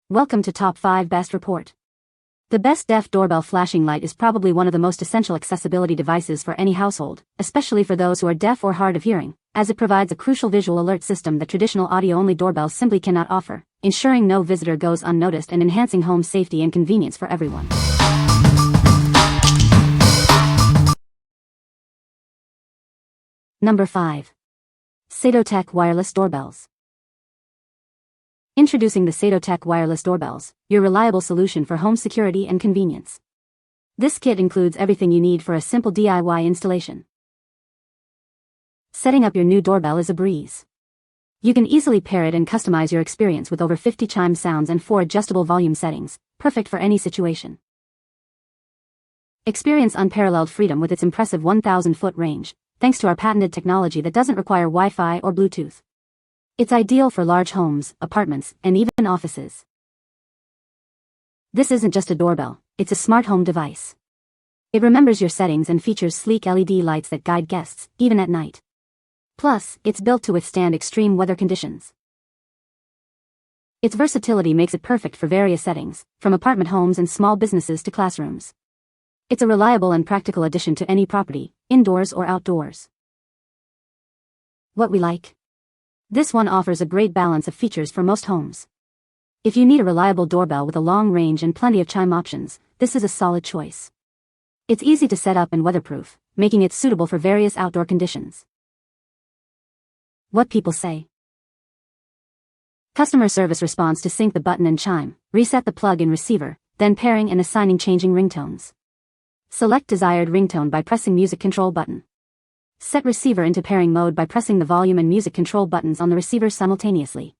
Welcome to Top 5 Best Report. The best Deaf Doorbell Flashing Light is probably one of the most essential accessibility devices for any household, especially for those who are deaf or hard of hearing, as it provides a crucial visual alert system that traditional audio-only doorbells simply cannot offer, ensuring no visitor goes unnoticed and enhancing home safety and convenience for everyone. Number 5. SadoTech Wireless Doorbells. Introducing the SadoTech Wireless Doorbells, your reliable solution for home security and convenience. This kit includes everything you need for a simple DIY installation. Setting up your new doorbell is a breeze. You can easily pair it and customize your experience with over 50 chime sounds and 4 adjustable volume settings, perfect for any situation. Experience unparalleled freedom with its impressive 1,000-foot range, thanks to our patented technology that doesn't require Wi-Fi or Bluetooth. It's ideal for large homes, apartments, and even offices. This isn't just a doorbell, it's a smart home device. It remembers your settings and features sleek LED lights that guide guests, even at night. Plus, it's built to withstand extreme weather conditions. Its versatility makes it perfect for various settings, from apartment homes and small businesses to classrooms. It's a reliable and practical addition to any property, indoors or outdoors. What we like? This one offers a great balance of features for most homes. If you need a reliable doorbell with a long range and plenty of chime options, this is a solid choice. It's easy to set up and weatherproof, making it suitable for various outdoor conditions. What people say. Customer service response to sync the button and chime, reset the plug-in receiver, then pairing and assigning changing ringtones. Select desired ringtone by pressing music control button. Set receiver into pairing mode by pressing the volume and music control buttons on the receiver simultaneously.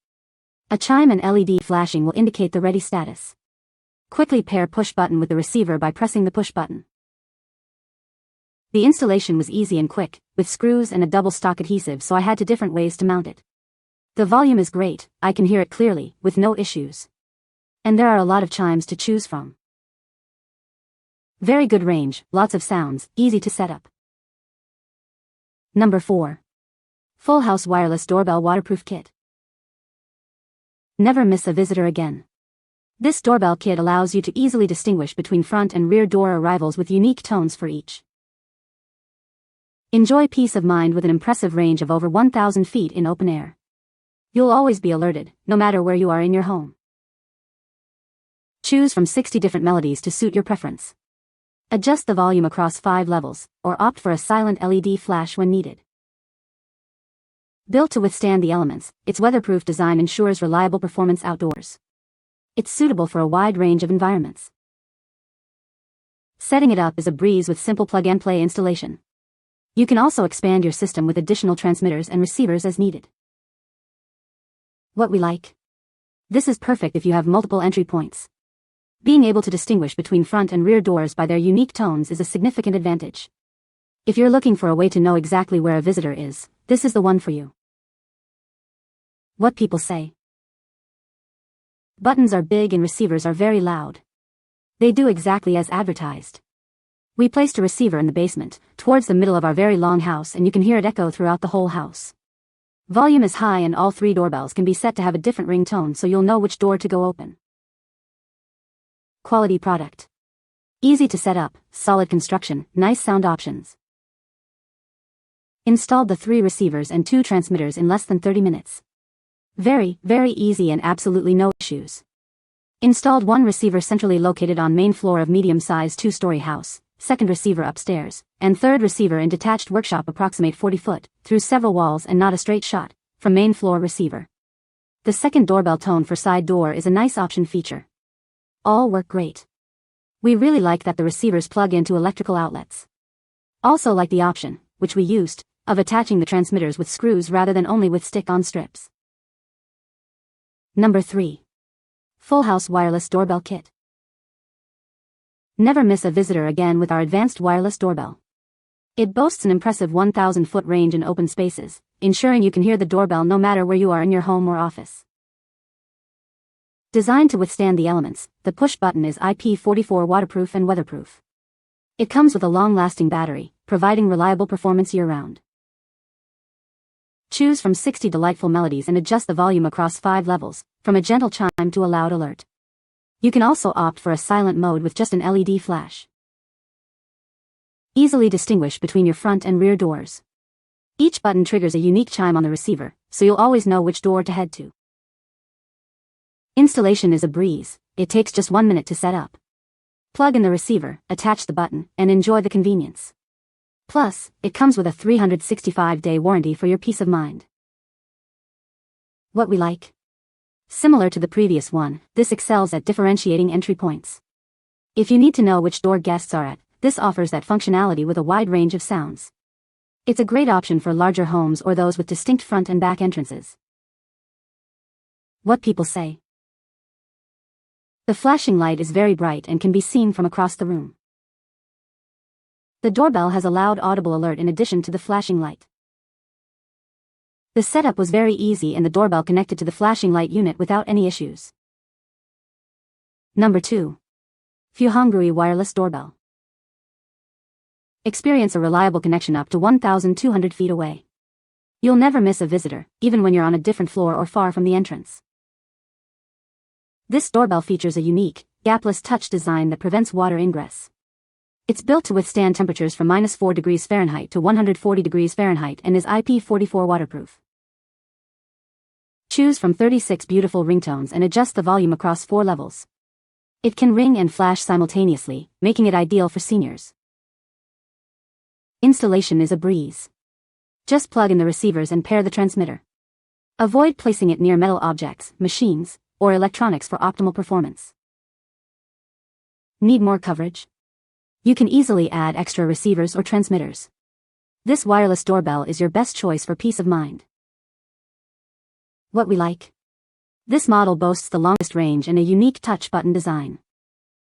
A chime and LED flashing will indicate the ready status. Quickly pair push button with the receiver by pressing the push button. The installation was easy and quick, with screws and a double stock adhesive, so I had different ways to mount it. The volume is great, I can hear it clearly, with no issues. And there are a lot of chimes to choose from. Very good range, lots of sounds, easy to set up. Number 4. FullHouse Wireless Doorbell Waterproof Kit. Never miss a visitor again. This doorbell kit allows you to easily distinguish between front and rear door arrivals with unique tones for each. Enjoy peace of mind with an impressive range of over 1,000 feet in open air. You'll always be alerted, no matter where you are in your home. Choose from 60 different melodies to suit your preference. Adjust the volume across 5 levels, or opt for a silent LED flash when needed. Built to withstand the elements, its weatherproof design ensures reliable performance outdoors. It's suitable for a wide range of environments. Setting it up is a breeze with simple plug-and-play installation. You can also expand your system with additional transmitters and receivers as needed. What we like? This is perfect if you have multiple entry points. Being able to distinguish between front and rear doors by their unique tones is a significant advantage. If you're looking for a way to know exactly where a visitor is, this is the one for you. What people say. Buttons are big and receivers are very loud. They do exactly as advertised. We placed a receiver in the basement, towards the middle of our very long house, and you can hear it echo throughout the whole house. Volume is high and all 3 doorbells can be set to have a different ringtone, so you'll know which door to go open. Quality product. Easy to set up, solid construction, nice sound options. Installed the 3 receivers and 2 transmitters in less than 30 minutes. Very, very easy and absolutely no issues. Installed 1 receiver centrally located on main floor of medium-sized 2-story house, 2nd receiver upstairs, and 3rd receiver in detached workshop approximate 40 foot, through several walls and not a straight shot, from main floor receiver. The 2nd doorbell tone for side door is a nice option feature. All work great. We really like that the receivers plug into electrical outlets. Also like the option, which we used, of attaching the transmitters with screws rather than only with stick-on strips. Number 3. FullHouse Wireless Doorbell Kit. Never miss a visitor again with our advanced wireless doorbell. It boasts an impressive 1,000-foot range in open spaces, ensuring you can hear the doorbell no matter where you are in your home or office. Designed to withstand the elements, the push button is IP44 waterproof and weatherproof. It comes with a long-lasting battery, providing reliable performance year-round. Choose from 60 delightful melodies and adjust the volume across 5 levels, from a gentle chime to a loud alert. You can also opt for a silent mode with just an LED flash. Easily distinguish between your front and rear doors. Each button triggers a unique chime on the receiver, so you'll always know which door to head to. Installation is a breeze. It takes just 1 minute to set up. Plug in the receiver, attach the button, and enjoy the convenience. Plus, it comes with a 365-day warranty for your peace of mind. What we like? Similar to the previous one, this excels at differentiating entry points. If you need to know which door guests are at, this offers that functionality with a wide range of sounds. It's a great option for larger homes or those with distinct front and back entrances. What people say. The flashing light is very bright and can be seen from across the room. The doorbell has a loud audible alert in addition to the flashing light. The setup was very easy and the doorbell connected to the flashing light unit without any issues. Number 2. FUHONGRUI Wireless Doorbell. Experience a reliable connection up to 1,200 feet away. You'll never miss a visitor, even when you're on a different floor or far from the entrance. This doorbell features a unique, gapless touch design that prevents water ingress. It's built to withstand temperatures from -4 degrees Fahrenheit to 140 degrees Fahrenheit and is IP44 waterproof. Choose from 36 beautiful ringtones and adjust the volume across 4 levels. It can ring and flash simultaneously, making it ideal for seniors. Installation is a breeze. Just plug in the receivers and pair the transmitter. Avoid placing it near metal objects, machines, or electronics for optimal performance. Need more coverage? You can easily add extra receivers or transmitters. This wireless doorbell is your best choice for peace of mind. What we like? This model boasts the longest range and a unique touch button design.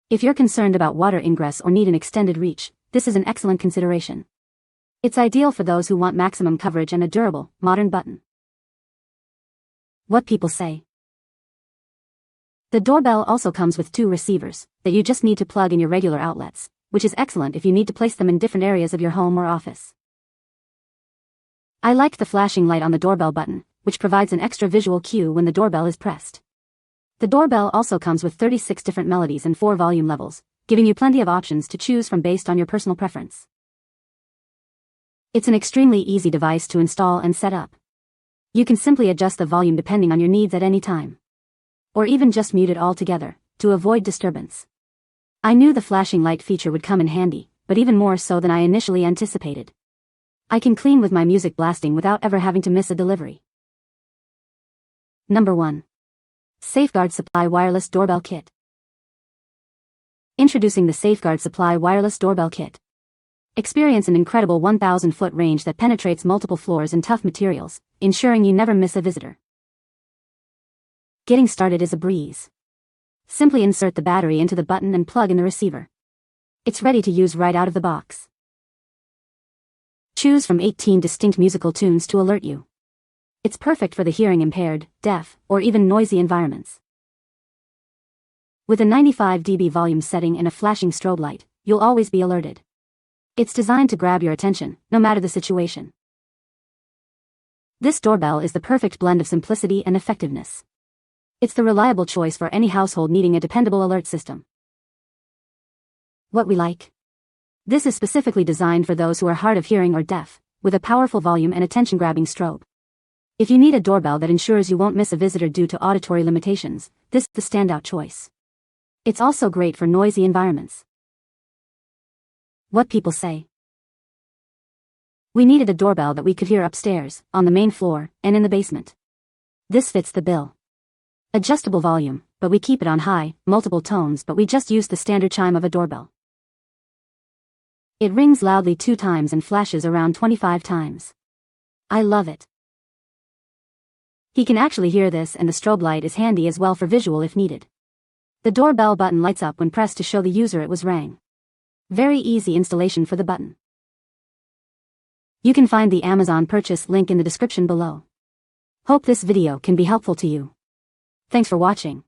If you're concerned about water ingress or need an extended reach, this is an excellent consideration. It's ideal for those who want maximum coverage and a durable, modern button. What people say. The doorbell also comes with 2 receivers that you just need to plug in your regular outlets, which is excellent if you need to place them in different areas of your home or office. I like the flashing light on the doorbell button, which provides an extra visual cue when the doorbell is pressed. The doorbell also comes with 36 different melodies and 4 volume levels, giving you plenty of options to choose from based on your personal preference. It's an extremely easy device to install and set up. You can simply adjust the volume depending on your needs at any time. Or even just mute it altogether, to avoid disturbance. I knew the flashing light feature would come in handy, but even more so than I initially anticipated. I can clean with my music blasting without ever having to miss a delivery. Number 1. Safeguard Supply Wireless Doorbell Kit. Introducing the Safeguard Supply Wireless Doorbell Kit. Experience an incredible 1,000-foot range that penetrates multiple floors in tough materials, ensuring you never miss a visitor. Getting started is a breeze. Simply insert the battery into the button and plug in the receiver. It's ready to use right out of the box. Choose from 18 distinct musical tunes to alert you. It's perfect for the hearing impaired, deaf, or even noisy environments. With a 95 dB volume setting and a flashing strobe light, you'll always be alerted. It's designed to grab your attention, no matter the situation. This doorbell is the perfect blend of simplicity and effectiveness. It's the reliable choice for any household needing a dependable alert system. What we like? This is specifically designed for those who are hard of hearing or deaf, with a powerful volume and attention-grabbing strobe. If you need a doorbell that ensures you won't miss a visitor due to auditory limitations, this is the standout choice. It's also great for noisy environments. What people say. We needed a doorbell that we could hear upstairs, on the main floor, and in the basement. This fits the bill. Adjustable volume, but we keep it on high, multiple tones, but we just use the standard chime of a doorbell. It rings loudly 2 times and flashes around 25 times. I love it. He can actually hear this, and the strobe light is handy as well for visual if needed. The doorbell button lights up when pressed to show the user it was rang. Very easy installation for the button. You can find the Amazon purchase link in the description below. Hope this video can be helpful to you. Thanks for watching.